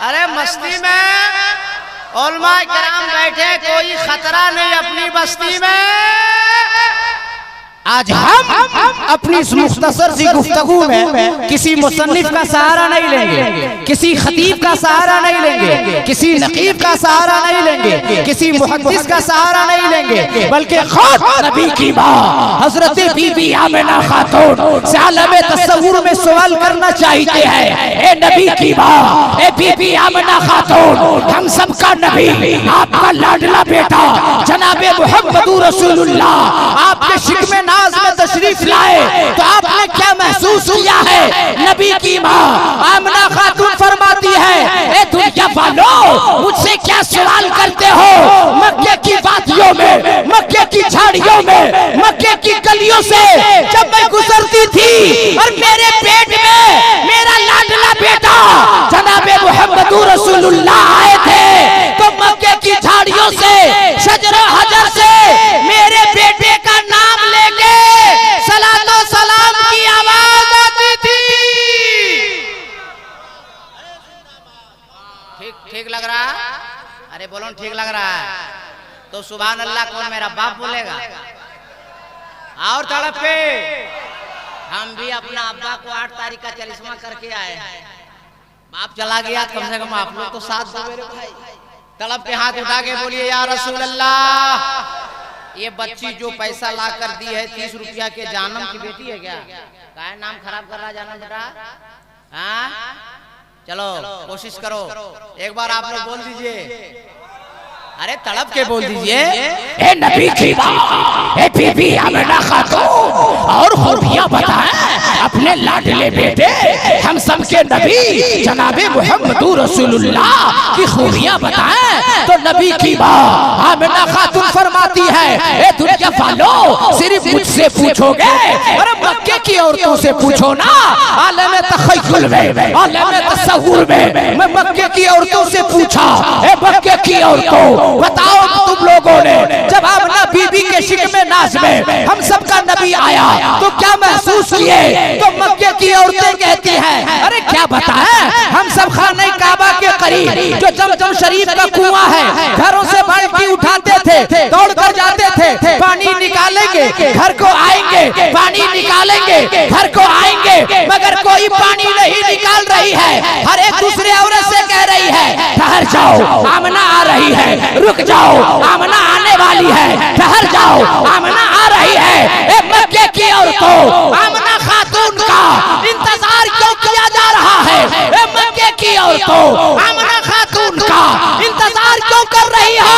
अरे मस्ती में उलमा किराम बैठे, कोई खतरा नहीं अपनी बस्ती में। आज हम अपनी इस मुख्तसर सी गुफ्तगू में किसी मुसन्निफ का सहारा नहीं लेंगे, किसी खतीब का सहारा नहीं लेंगे, किसी नकीब का सहारा नहीं लेंगे, किसी मुहद्दिस का सहारा नहीं लेंगे, बल्कि खुद नबी की माँ हजरत बीबी आमिना खातून से आलम तस्वुर में सवाल करना चाहते हैं। ए नबी की माँ, ए बीबी आमिना खातून, हम सबका नबी, आपका लाडला बेटा जनाबे मुहम्मदुर रसूलुल्लाह आपके शिकमे में तशरीफ लाए तो आपने क्या महसूस किया है? नबी की माँ आमिना खातून फरमाती है, ए दुनिया वालों मुझसे क्या सवाल करते हो? मक्के की वादियों में, मक्के की झाड़ियों में, मक्के की गलियों से जब मैं गुजरती थी और मेरे पेट में मेरा लाडला बेटा जनाबे मुहम्मदुर रसूलुल्लाह आए थे तो मक्के की झाड़ियों से, शजर हजर से मेरे बेटे का नाम लेके सलातो सलाम की आवाज आती थी। ठीक लग रहा है? अरे बोलो ठीक लग रहा है तो सुभान अल्लाह कौन मेरा बाप बोलेगा? और तड़प पे हम भी अपना अब्बा को 8 तारीख का चलिस्मा करके आए हैं। बाप चला गया, कम से कम आप लोग तो साथ दो मेरे भाई। तड़प के हाथ उठा के बोलिए या रसूल अल्लाह, ये बच्ची जो पैसा ला कर दी है 30 रुपया के, जानम की बेटी है क्या? क्या नाम खराब कर रहा जानम बेटा? हाँ चलो कोशिश करो, एक बार आप लोग बोल दीजिए। अरे तड़प के बोल दीजिए, ए नबी की माँ, ए बीबी आमिना खातून, और खूबियां बताएं अपने लाडले बेटे हम सब के नबी जनाबे मुहम्मदुर रसूलुल्लाह की खूबियां बताएं। तो नबी की माँ आमिना खातून फरमाती है, ए दुनिया वालों सिर्फ मुझसे पूछोगे? अरे मक्के की औरतों से पूछो ना, आलम तखय्युल में, आलम तस्वुर में मैं मक्के की औरतों से पूछा, ए मक्के की औरतों बताओ तुम लोगों ने जब आमिना बीबी के शिकमे नाज में हम सबका नबी आया तो क्या महसूस किए? तो मक्के की औरतें कहती हैं, अरे क्या बताएं, हम सब खाने काबा के करीब जो जमजम शरीफ का कुआं है, घरों से बाल्टी उठाते थे, दौड़ कर जाते थे, पानी निकालेंगे घर को आएंगे, पानी निकालेंगे घर को आएंगे, मगर कोई पानी नहीं निकाल रही है। हर एक दूसरे औरत से कह रही है, ठहर जाओ आमिना आ रही है, रुक जाओ आमिना आने वाली है, ठहर जाओ आमिना आ रही है। ए मक्के की औरतों, आमिना खातून का इंतजार क्यों किया जा रहा है? ए मक्के की औरतों, आमिना खातून का इंतजार क्यों कर रही हो?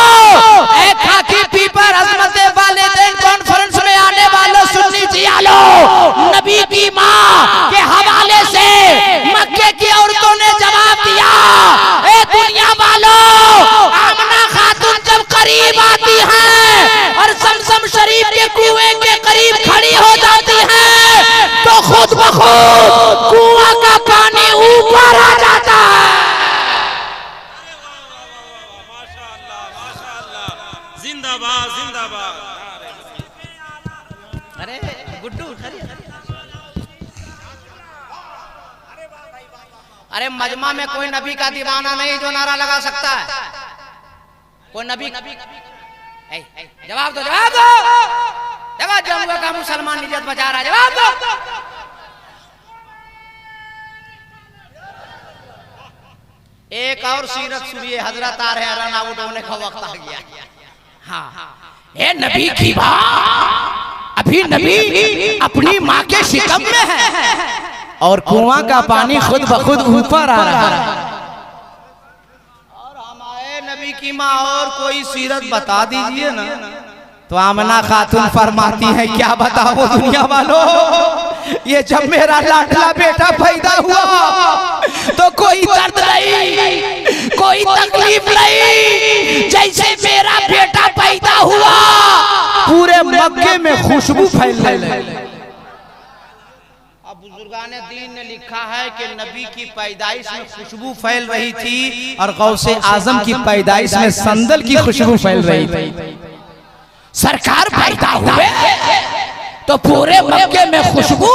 ए खाकी पीपर अजमत वालिदैन कॉन्फ्रेंस में आने वालों सुन्नी जियालो, नबी की माँ के हवाले से मक्के की औरतों ने जवाब दिया, ए दुनिया वालों आमिना खातून जब करीब आती हैं और जमजम शरीफ के कुएं के करीब खड़ी हो जाती हैं तो खुद ब खुद कुआं का पानी ऊपर आ जाता है। माशाअल्लाह, जिंदाबाद जिंदाबाद। अरे गुड्डू, अरे मजमा में कोई नबी का दीवाना नहीं जो नारा लगा सकता है। कोई नबी जवाब दो, जवाब दो, जवाब जमुआ का मुसलमान इज्जत बचा रहा है, जवाब दो। एक और सीरत सुनिए, हजरत आ रहे हैं, रन आउट होने का वक्त आ गया। हाँ ए नबी की माँ, अभी नबी अपनी माँ के शिकम में है और कुआं का पानी खुद ब खुद ऊपर आ रहा है। और हमारे नबी की माँ और कोई सीरत बता दीजिए ना। तो आमिना खातून फरमाती है, क्या बताओ दुनिया वालों, ये जब मेरा लाडला बेटा पैदा हुआ तो कोई दर्द नहीं, कोई तकलीफ नहीं, जैसे मेरा बेटा पैदा हुआ पूरे मक्के में खुशबू फैलने लगी। अब बुजुर्गाने दीन ने लिखा है कि नबी की पैदाइश में खुशबू फैल रही थी और गौसे आजम की पैदाइश में संदल की खुशबू फैल रही थी। सरकार पैदा हुए तो पूरे मक्के में खुशबू।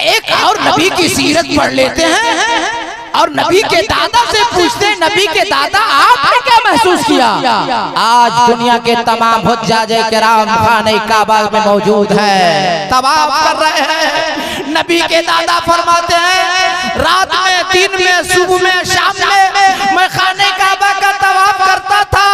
एक और नबी की सीरत पढ़ लेते हैं, और नबी के दादा से पूछते, नबी के दादा आपने क्या महसूस किया? आज दुनिया के तमाम हुज्जाजे किराम खाने काबा में मौजूद है, तवाफ कर रहे हैं। नबी के दादा फरमाते हैं रात में, दिन में, सुबह में, शाम में मैं खाने काबा का तवाफ करता था।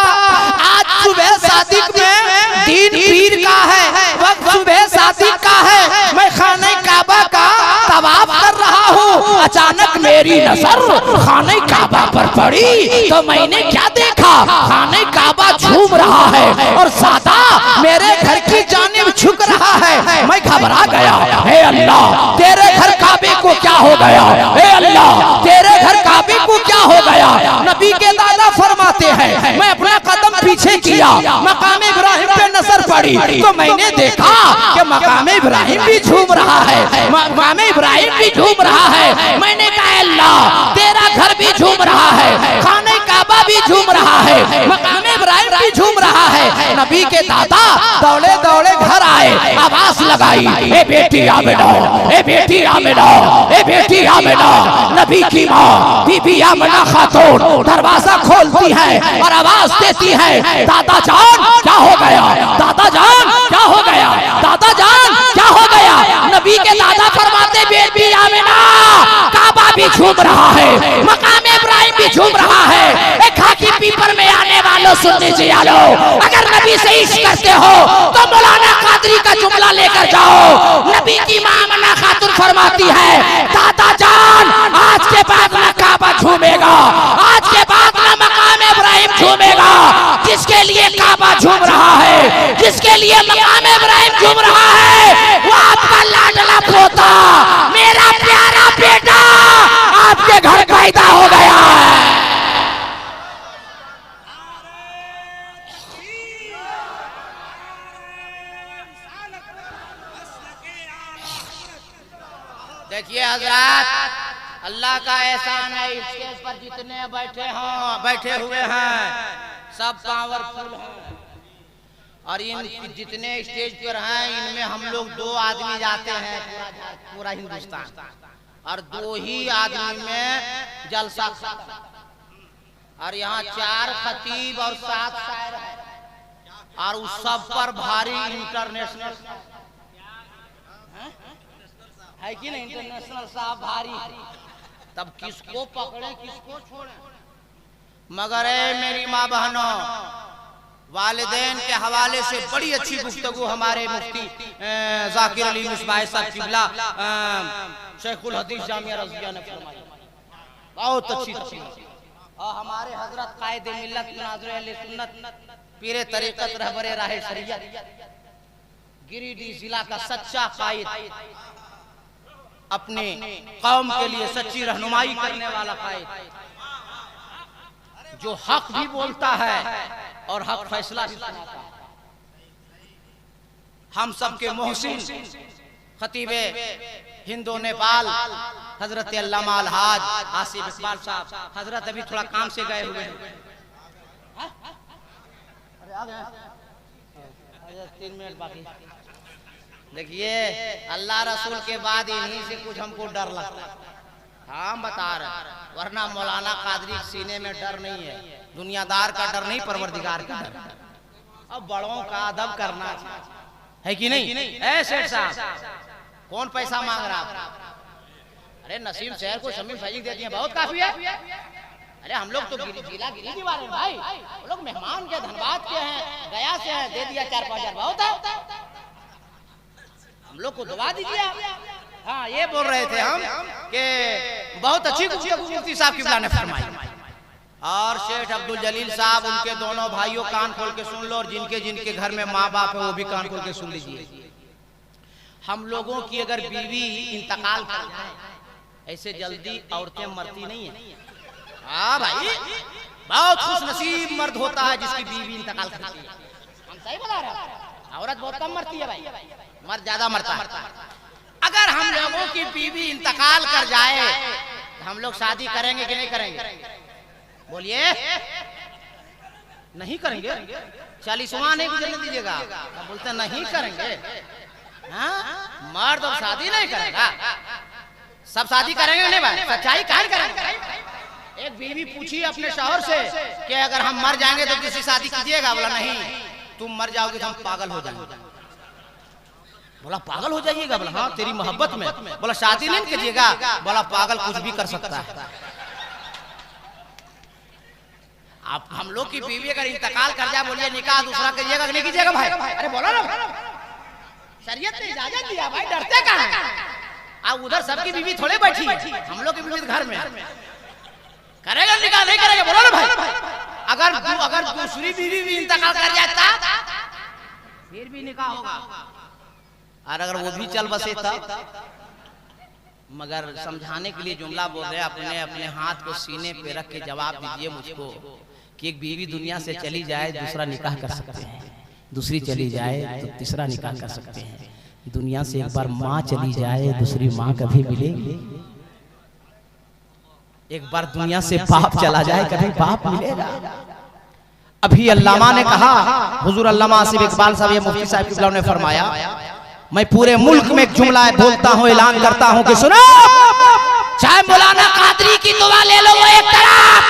आज सुबह सादिक में दिन पीर का है, वक्त सुबह सादिक का है, मैं खाने काबा का तवाफ कर रहा हूँ। अचानक मेरी नजर खाने काबा पर पड़ी तो मैंने क्या देखा? खाने काबा झूम रहा है और सादा मेरे घर की जानिब झुक रहा है। मैं घबरा गया, हे अल्लाह तेरे घर काबे को क्या हो गया? हे अल्लाह तेरे घर काबे को क्या हो गया? नबी के दादा फरमाते हैं मैं अपना कदम पीछे किया, मकाम इब्राहिम पे नजर पड़ी तो मैंने देखा कि मकाम इब्राहिम भी झूम रहा है, मकाम इब्राहिम भी झूम रहा है। मैंने कहा अल्लाह तेरा घर भी झूम रहा है, खाने काबा भी झूम रहा है, मकाम इब्राहिम भी झूम रहा है। नबी के दादा दौड़े दौड़े घर आए, आवाज लगाई, ए बेटी आमिना, ए बेटी आमिना, ए बेटी आमिना। नबी की माँ बीबी आमिना खातून दरवाजा खोलती है और आवाज देती है दादा जान क्या हो गया? दादा जान क्या हो गया? दादा जान क्या हो गया? नबी के दादा फरमाते बेटी आमिना काबा भी झूम रहा है, मकाम इब्राहिम भी झूम रहा है। एक खाकी पीपर में आने वालों सुन लीजिए, अगर नबी से इश्क करते हो तो मौलाना कादरी का जुमला लेकर जाओ। नबी की मां आमिना खातून फरमाती है दादा जान आज के बाद ना काबा झूमेगा, आज के बाद ना मकाम इब्राहिम झूमेगा। जिसके लिए काबा झूम रहा है, जिसके लिए मकाम इब्राहिम झूम रहा है, वो आपका लाडला पोता, मेरा प्यारा बेटा आपके घर पैदा हो गया है। देखिए हजरत, अल्लाह का एहसान है, इस स्टेज पर जितने बैठे हुए हैं सब पावरफुल हैं और इन जितने स्टेज पर हैं इनमें हम लोग 2 आदमी जाते हैं पूरा हिंदुस्तान, और 2 ही आदमी में जलसा, और यहाँ 4 खतीब और 7 शायर हैं और उस सब पर भारी इंटरनेशनल है कि नहीं, इंटरनेशनल साहब भारी। तब किसको पकड़े किसको छोड़े? मगर मेरी माँ बहनों, वालिदैन के हवाले से बड़ी अच्छी गुफ्तगू हमारे मुफ्ती जाकिर अली मिसबाह साहब किबला शेखुल हदीस जामिया रज़िया ने फरमाई, बहुत अच्छी थी। और हमारे हजरत कायदे मिल्लत नाज़िर अहले सुन्नत पीरे तरीक़त रहबरे राहे शरीयत गिरिडीह जिला का सच्चा कायद, अपने कौम के लिए सच्ची रहनुमाई करने वाला कायद, जो हक भी बोलता है और हक फैसला भी सुनाता है। हम सब के मोहसिन खतीबे हिंदो नेपाल हजरत अल्लामा अलहाज आसिफ इकबाल साहब, हजरत अभी थोड़ा काम से गए हुए हैं, अरे आ गए, 3 मिनट बाकी। देखिए अल्लाह रसूल के बाद इन्हीं से कुछ हमको डर लगता है, हम बता रहे, वरना मौलाना कादरी सीने में डर नहीं है, दुनियादार का डर नहीं, परवरदिगार का डर। अब बड़ों का अदब करना है कि नहीं? ऐ सेठ साहब कौन पैसा मांग रहा? अरे नसीम शहर को शमीम फैजिक देती है, बहुत काफी है। अरे हम लोग तो जिला गिरी वाले भाई, हम लोग मेहमान के धनबाद के हैं, गया से हैं, दे दिया 4-5 हजार बहुत है, हम लोग को दबा दीजिए। हाँ ये बोल रहे थे हम कि बहुत अच्छी मुफ्ती साहब किबला ने फरमाई। और शेख अब्दुल जलील साहब, उनके दोनों भाइयों कान खोल के सुन लो, और जिनके जिनके घर में माँ बाप है वो भी कान खोल के सुन लीजिए। हम लोगों की अगर बीवी इंतकाल कर जाए ऐसे जल्दी औरतें मरती नहीं है। हाँ भाई, बहुत खुश नसीब मर्द होता है जिसकी बीवी इंतकाल करती है। हम सही बता रहे हैं, औरत बहुत कम मरती है भाई, मर्द ज्यादा मरता है। अगर हम लोगों की बीवी इंतकाल कर जाए तो हम लोग शादी करेंगे कि नहीं करेंगे? बोलिए नहीं करेंगे। 40वां नहीं गुजरने दीजिएगा, बोलते नहीं करेंगे। हाँ मर्द अब शादी नहीं करेगा, सब शादी करेंगे नहीं भाई, सच्चाई काहे करेंगे? एक बीवी पूछी अपने शौहर से कि अगर हम मर जाएंगे तो किसी शादी कीजिएगा? बोला नहीं, तुम मर जाओगे तो हम पागल हो जाएंगे। बोला पागल हो जाइएगा? बोला हाँ, तेरी मोहब्बत में। बोला शादी नहीं कीजिएगा? बोला पागल कुछ भी कर सकता है। आप हम लोग की बीवी अगर इंतकाल कर जाए, बोलिए निकाह दूसरा कीजिएगा कि नहीं कीजिएगा भाई? अरे बोला ना, शरीयत ने इजाजत दिया भाई, डरते कहाँ हैं? अब उधर सबकी बीवी थोड़े बैठी, हम लोग की बीवी घर में करेगा निकाह नहीं करेगा? बोलो ना भाई। अगर दूसरी बीवी भी इंतकाल कर जाता फिर भी निकाह होगा, और अगर वो भी चल बसे तब। मगर समझाने के लिए जुमला बोल रहे, अपने अपने हाथ को सीने पे रख के जवाब दीजिए मुझको कि एक बीवी दुनिया से चली जाए दूसरा निकाह कर सकते हैं, दूसरी चली जाए तो तीसरा निकाह कर सकते हैं। दुनिया से एक बार माँ चली जाए दूसरी माँ कभी मिलेगी? एक बार दुनिया से बाप चला जाए कभी बाप मिलेगा? अभी अल्लामा ने कहा, हुजूर अल्लामा आसिफ इकबाल साहब, ये मुफ्ती साहब किबला ने फरमाया, मैं पूरे मुल्क में एक जुमला बोलता हूँ, ऐलान करता हूँ कि सुनो, चाहे मौलाना कादरी की दुआ ले लो वो एक तरफ,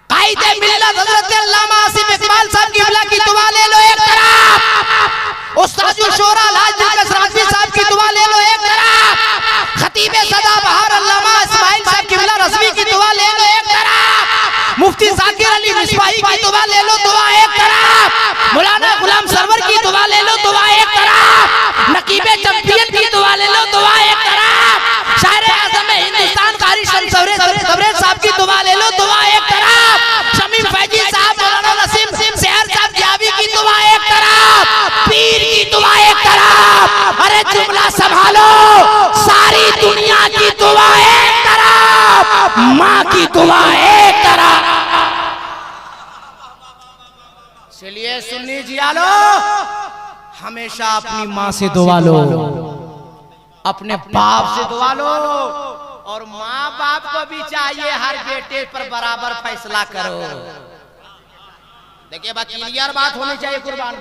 कायदे मिल्लत हज़रत अल्लामा आसिफ इकबाल साहब किबला की दुआ ले लो एक तरफ, उस्तादुल शोरा लाज राज़वी साहब की दुआ ले लो एक तरफ, खतीबे सदाबहार अल्लामा इस्माइल साहब किबला रज़वी की दुआ ले लो एक तरफ, मुफ्ती ज़ाकिर अली मिसबाही की दुआ ले लो दुआ एक तरफ, मौलाना गुलाम सरवर की दुआ ले लो दुआ एक तरफ, नकीबे चैंपियन की दुआ ले लो दुआ एक तरफ, शायर आज़म हिंदुस्तान कारी शरीफ तबरेज़ साहब की दुआ ले लो दुआ एक तरफ, शमीम फैजी साहब, मौलाना नसीम शहर साहब जावी की दुआ एक तरफ, पीर की दुआ एक तरफ। अरे जुमला संभालो, सारी दुनिया की दुआ एक तरफ, माँ की दुआ एक तरफ। चलिए सुन्नी जिया लो, हमेशा अपनी माँ से दुआ लो, अपने बाप से दुआ लो, और माँ बाप को भी चाहिए हर बेटे पर बराबर फैसला करो। देखिए बात क्लियर बात होनी चाहिए कुर्बान।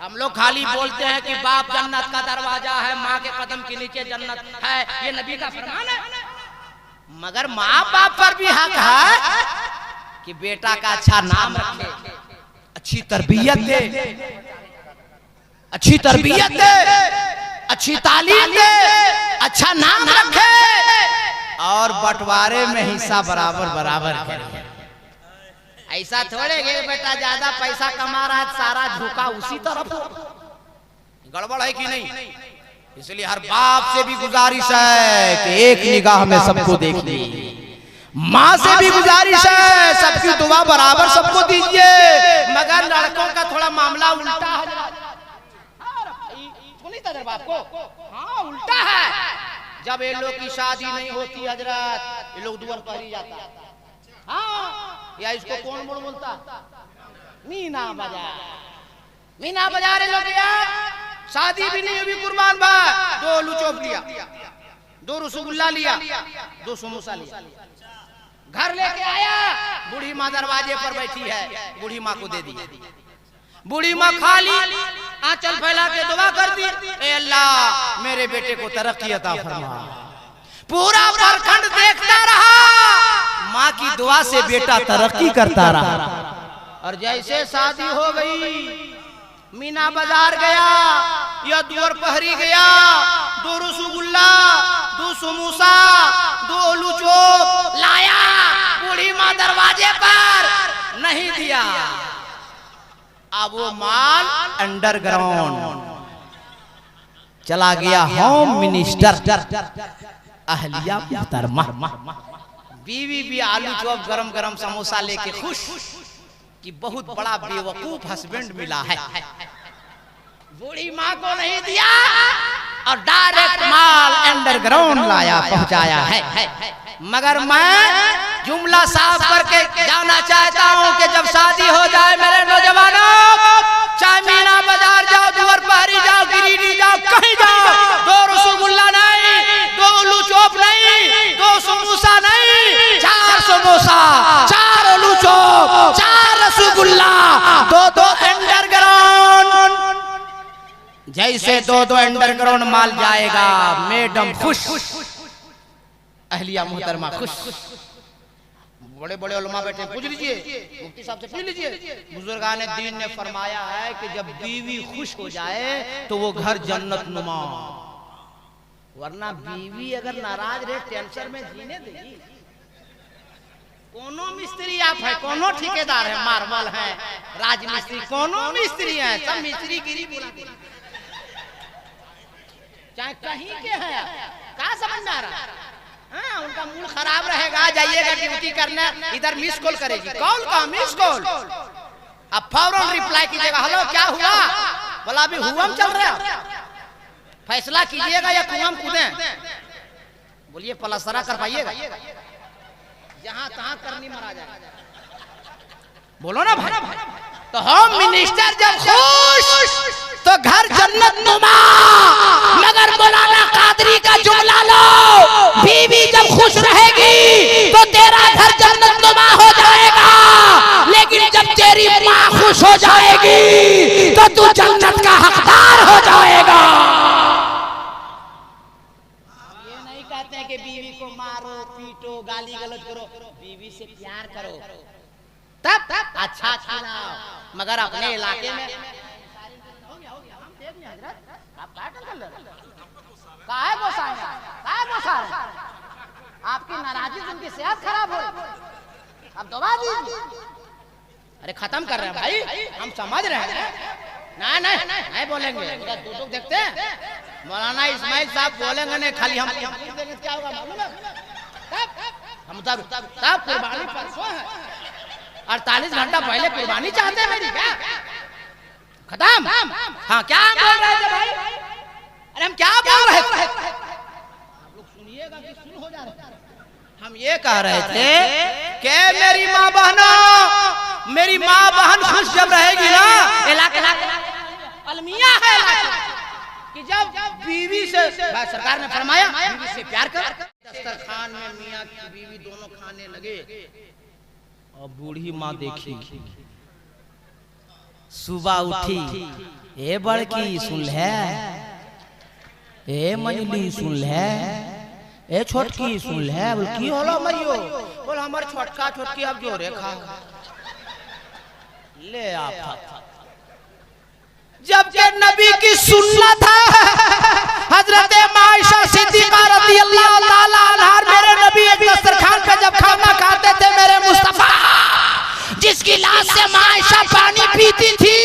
हम लोग खाली बोलते हैं कि बाप जन्नत का दरवाजा है, माँ के कदम के नीचे जन्नत है, ये नबी का फरमान है, मगर माँ बाप पर भी हक है कि बेटा का अच्छा नाम रखे, अच्छी तरबियत दे, अच्छी तरबियत दे, अच्छी तालीम दे, अच्छा नाम रखे, और बंटवारे में हिस्सा बराबर बराबर करे। ऐसा थोड़े कि बेटा ज्यादा पैसा कमा रहा है सारा झुका उसी तरफ, गड़बड़ है कि नहीं? इसलिए हर बाप से भी गुजारिश है कि एक निगाह में सबको देख ली, माँ से भी गुजारिश है सबकी दुआ बराबर सबको दीजिए, मगर लड़कों का थोड़ा मामला उल्टा है। बाप को हाँ उल्टा है, जब ये लोग की शादी नहीं होती हजरत, ये लोग दुआर पर ही जाता, हाँ या इसको कौन मोड़ बोलता, मीना बाजार, मीना बाजार लोग यार, शादी भी नहीं हुई कुर्बान भाई, 2 आलू चॉप लिया, 2 रसगुल्ला लिया, 2 समोसा लिया, घर लेके आया, बूढ़ी माँ दरवाजे पर बैठी है, बूढ़ी माँ को दे दी, बूढ़ी माँ खा ली, आंचल फैला के दुआ कर दी, ए अल्लाह मेरे बेटे को तरक्की अता फरमा। पूरा प्रखंड देखता रहा, माँ की दुआ से बेटा तरक्की करता रहा, और जैसे शादी हो गई, मीना बाजार गया या दुआर पहरी गया, 2 रसगुल्ला, 2 समोसा, 2 आलू चॉप लाया, बूढ़ी माँ दरवाजे पर नहीं दिया, अब वो माल अंडरग्राउंड चला गया होम मिनिस्टर अहलिया मुहतरमा। बीवी भी आलू चॉप गरम गरम समोसा लेके खुश कि बहुत बड़ा बेवकूफ हस्बैंड मिला है, बूढ़ी माँ को नहीं दिया और डायरेक्ट माल अंडरग्राउंड लाया पहुंचाया है। मगर मैं जुमला साफ करके जाना चाहता हूं कि जब शादी हो जाए मेरे नौजवानों, चाहे मीना बाजार जाओ, दुआर पहरी जाओ, गिरिडीह जाओ, कहीं जाओ, 2 रसगुल्ला नहीं, 2 आलू चॉप नहीं, 2 समोसा नहीं, 4 समोसा, 4 आलू चॉप, 4 रसगुल्ला, 2 अंडरग्राउंड। जैसे 2 अंडरग्राउंड माल जाएगा, मैडम खुश, अहलिया मुहतरमा खुश, बड़े बड़े उलमा बैठे, पूछ लीजिए, मुफ्ती साहब से पूछ लीजिए। बुजुर्गान दीन ने फरमाया है कि जब बीवी खुश हो जाए तो वो घर जन्नत नुमा, वरना बीवी अगर नाराज रहे टेंशन में जीने देगी। कोनो मिस्त्री आप है, कोनो ठेकेदार है, मार्बल है, राजमिस्त्री, कोनो मिस्त्री है, सब मिस्त्री गिरी बुलाते चाहे कहीं के हैं, क्या समझ में आ रहा? हाँ, उनका मूड खराब रहेगा, जाइएगा ड्यूटी करने, इधर मिस कॉल करेगी, कॉल का मिस कॉल, अब फौरन रिप्लाई कीजिएगा, हेलो क्या हुआ? बोला अभी हुआम चल रहा है, फैसला कीजिएगा या कुआं कूदे? बोलिए पलस्तरा कर पाइएगा? जहां तहां करनी मरा जाए, बोलो ना भाई। तो होम मिनिस्टर जब खुश तो घर जन्नत नुमा, मगर मौलाना कादरी का जुमला लो, बीवी जब खुश रहेगी तो तेरा घर जन्नत नुमा हो जाएगा, लेकिन जब तेरी माँ खुश हो जाएगी तो तू जन्नत का हकदार हो जाएगा। ये नहीं कहते हैं कि बीवी को मारो पीटो गाली गलौज करो, बीवी से प्यार करो तब अच्छा खिलाओ, मगर अपने इलाके में आपकी नाराजगी से उनकी सेहत खराब हो, अब दबा दीजिए। अरे खत्म कर रहे हैं भाई, हम समझ रहे हैं। नहीं बोलेंगे, दूर देखते हैं मौलाना इस्माइल साहब बोलेंगे नहीं, खाली हम देंगे क्या होगा मालूम है? हम तब कुर्बानी परसों है, 48 घंटा पहले कुर्बानी चाहते हैं मेरी, क्या खत्म? हाँ क्या बोल रहे थे भाई? अरे हम क्या बोल रहे थे? आप लोग सुनिएगा कि सुन हो जा रहे? हम ये कह रहे थे कि मेरी माँ बहनों, मेरी माँ बहन खुश जब रहेगी ना, इलाके अलमिया है कि जब बीवी से, सरकार ने फरमाया बीवी से प्यार कर, दस्तरखान में मियाँ की बीवी दोनों खाने लगे और बूढ़ी माँ देखी, सुबह उठी, ए बड़की सुन ले, ए मंजली सुन ले, ए छोटकी सुन ले, बोल की होलो मैयो? बोल हमार छोटका छोटकी अब जो रेखा ले आप। जबकि नबी की सुन्नत है, हजरत आयशा सिद्दीका रज़ियल्लाहु ताला अन्हा मेरे नबी एक दस्तरखान पे जब खाना खाते थे, मेरे मुस्तफा जिस गिलास से आयशा पानी पीती थी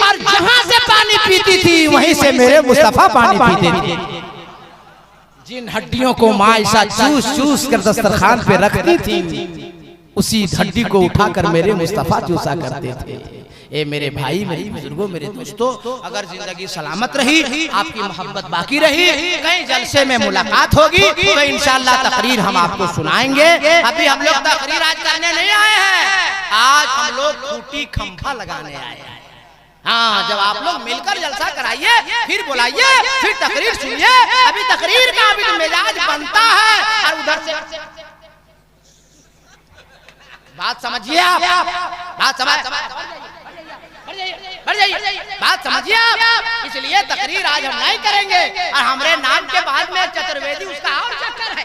और जहां से पानी पीती थी वहीं से मेरे मुस्तफा पानी पीते थे। जिन हड्डियों को आयशा चूस चूस कर दस्तरखान पे रखती थी, उसी हड्डी को उठाकर मेरे मुस्तफा चूसा करते थे। ए मेरे भाई, मेरे बुजुर्गों, मेरे दोस्तों, अगर जिंदगी सलामत रही, आपकी मोहब्बत बाकी रही, कहीं जलसे में मुलाकात होगी तो इंशाअल्लाह तकरीर हम आपको सुनाएंगे। अभी हम लोग तकरीर आज करने नहीं आए हैं, आज हम लोग खूंटी खंभा लगाने आए हैं। हाँ, जब आप लोग मिलकर जलसा कराइए, फिर बुलाइए, फिर तकरीर सुनिए। अभी तकरीर का अभी मिजाज बनता है और उधर से बात समझिए आप, बात बात समझिए आप। इसलिए तकरीर आज हम नहीं करेंगे और हमारे नाम के बाद में चतुर्वेदी उसका और चक्कर है।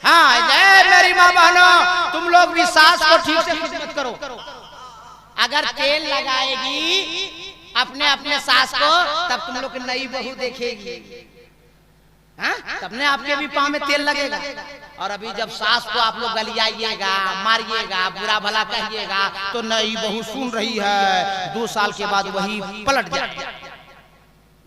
हाँ, जय मेरी माँ बहनों, तुम लोग भी सास को ठीक से खिदमत करो। अगर तेल लगाएगी अपने अपने सास को, तब तुम लोग नई बहू देखेगी, हाँ? तब ने आपके भी पाँव में तेल लगेगा। और अभी जब सास को आप लोग गलियाइएगा, मारिएगा, बुरा भला कहिएगा, तो नई बहू सुन रही है, 2 साल के बाद वही पलट जाएगी।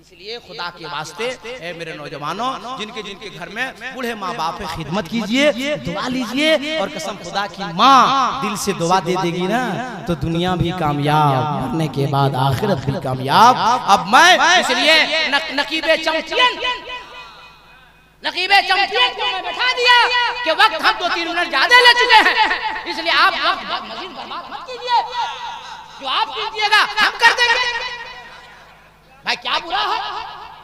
इसलिए खुदा के वास्ते ए मेरे नौजवानों, जिनके जिनके घर में बूढ़े माँ बाप है, खिदमत कीजिए, दुआ लीजिए, और कसम खुदा की माँ दिल से दुआ दे देगी ना, तो दुनिया भी कामयाब, मरने के बाद आखिरत भी कामयाब। अब मैं इसलिए नकीबे चैंपियन को मैं बैठा दिया कि वक्त हम 2-3 मिनट ज्यादा ले चुके हैं, इसलिए आप मजीद बर्बाद मत कीजिए। जो आप कीजिएगा हम कर देंगे। भाई क्या बुरा है,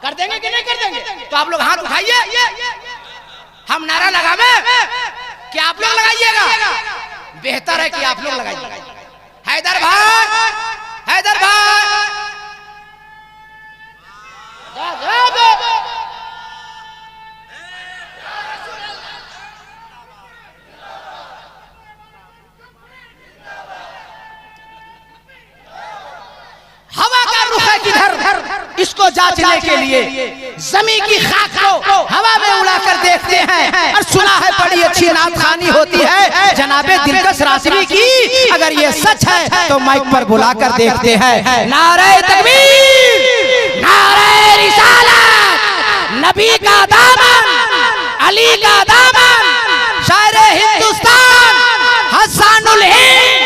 कर देंगे कि नहीं कर देंगे? तो आप लोग हाथ उठाइए, हम नारा लगावे कि आप लोग लगाइएगा। बेहतर है कि आप लोग लगाइए। हैदर भाई, हैदर भाई, इसको जांचने के लिए जमीन की खाक को हवा में उड़ाकर देखते हैं और सुना है बड़ी अच्छी नात खानी होती है जनाबे दिलकश राशि की। अगर ये सच है तो माइक पर बुलाकर देखते हैं। नारे तकबीर, नारे रिसालत, नबी का दामन, अली का दामन, शायर हिंदुस्तान, हसानुल हिंद।